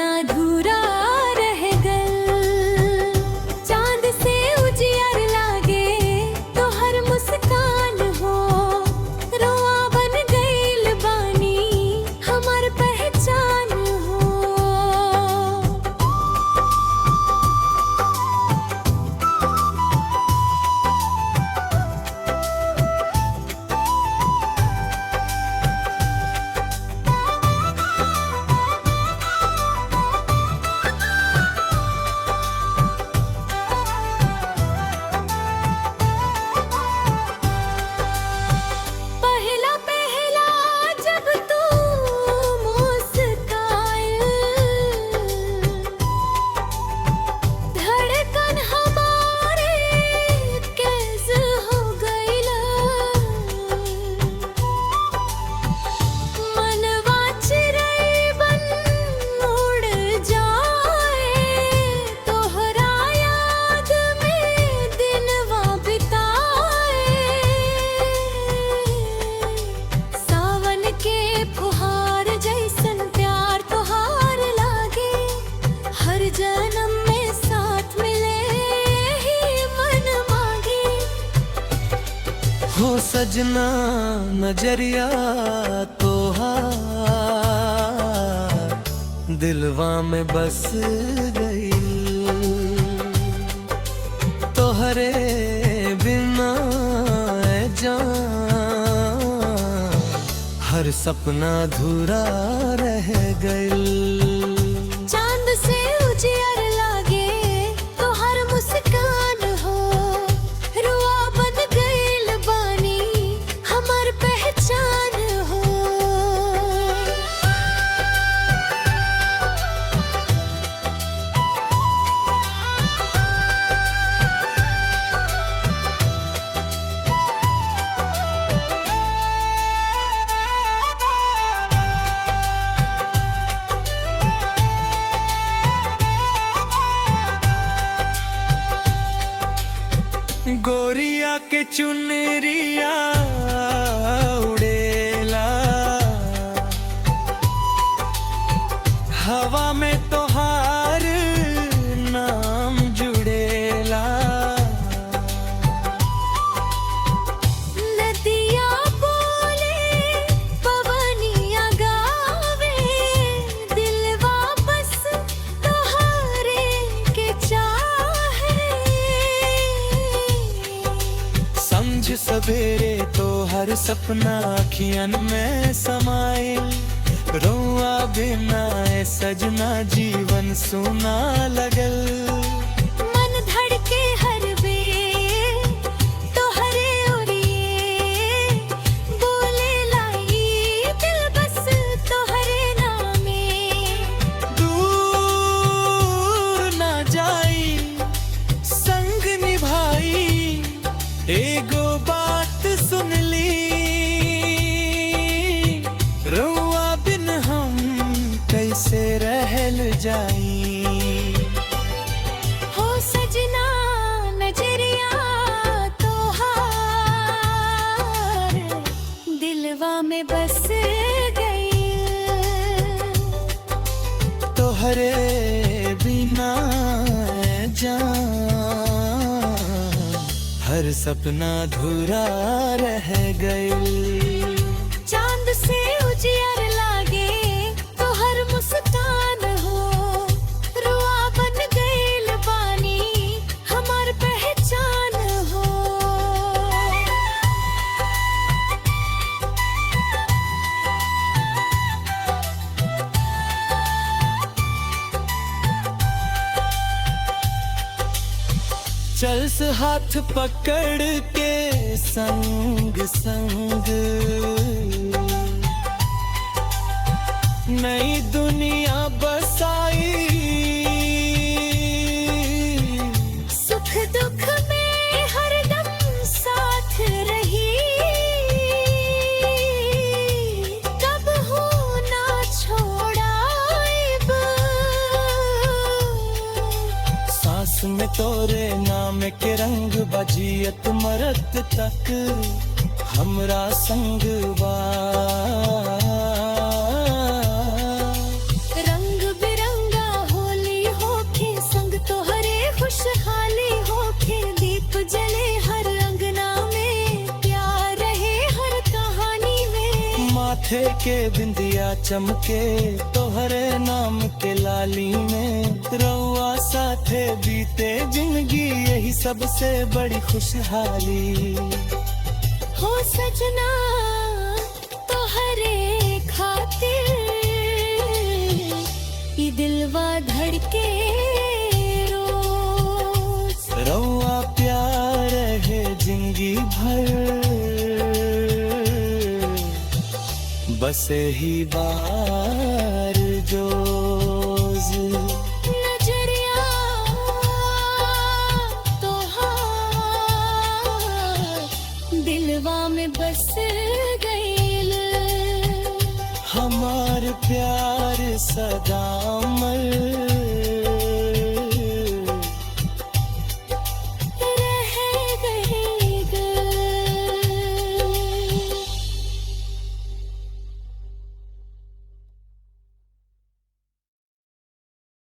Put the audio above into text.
सपना अधूरा रह गल। चांद से उजियार लागे तो हर मुस्कान हो, रोआ बन गईल बानी हमार पहचान हो। पहला पहला जब तू मुस्काए, धड़कन हमारे कैसे हो गईला। मनवा चिरई बन उड़ जाए, तोहरा याद में दिनवा बिताए। सावन के फुहार जैसन प्यार तोहार लागे, हर जन्म में साथ मिले ही मन मांगे। हो सजना नजरिया तोहार दिलवा में बस गई, तोहरे बिना ऐ जान हर सपना अधूरा रह गई। चांद से उजियार लागे तो हर मुस्कान हो, रुआ बन गईल बानी हमार पहचान हो। गोरिया के चुनरिया उड़ेला, हवा में तोहार नाम जुड़ेला। नदिया बोले पवनिया गावे, दिलवा बस तोहरे के चाहे। समझ सवेरे तो हर सपना अखियन में समाए, रोआ बिना ऐ सजना जीवन सूना लगल। मन धड़के हर बेर तोहरे ओरिए, बोले लाई दिल बस तोहरे नामे। दूर ना जाई संग निभाई, एगो बात सुन ली रुआ बिन हम कैसे रहल जाई। हो सजना नजरिया तोहार दिलवा में बस गई, तोहरे बिना ऐ जान हर सपना अधूरा रह गई। चांद से उजियार लागे तो हर मुस्कान हो, रुआ बन गईल बानी हमार पहचान हो। चल से हाथ पकड़ के संग संग नई दुनिया बसाई। सुख दुख में हरदम साथ रही, कब हो ना छोड़ाइब। सांस में तोरे नाम के रंग बजियत मरत तक हमरा संग बा। रंग बिरंगा ठेके बिंदिया चमके तोहरे नाम के लाली में, रउआ साथे बीते जिंदगी यही सबसे बड़ी खुशहाली। हो सजना तोहरे खातिर ई दिलवा धड़के रोज। रउआ प्यार है जिंदगी भर, बस ही बार जोज। नजरिया तोहार दिलवा में बस गईल। हमार प्यार सदा अमर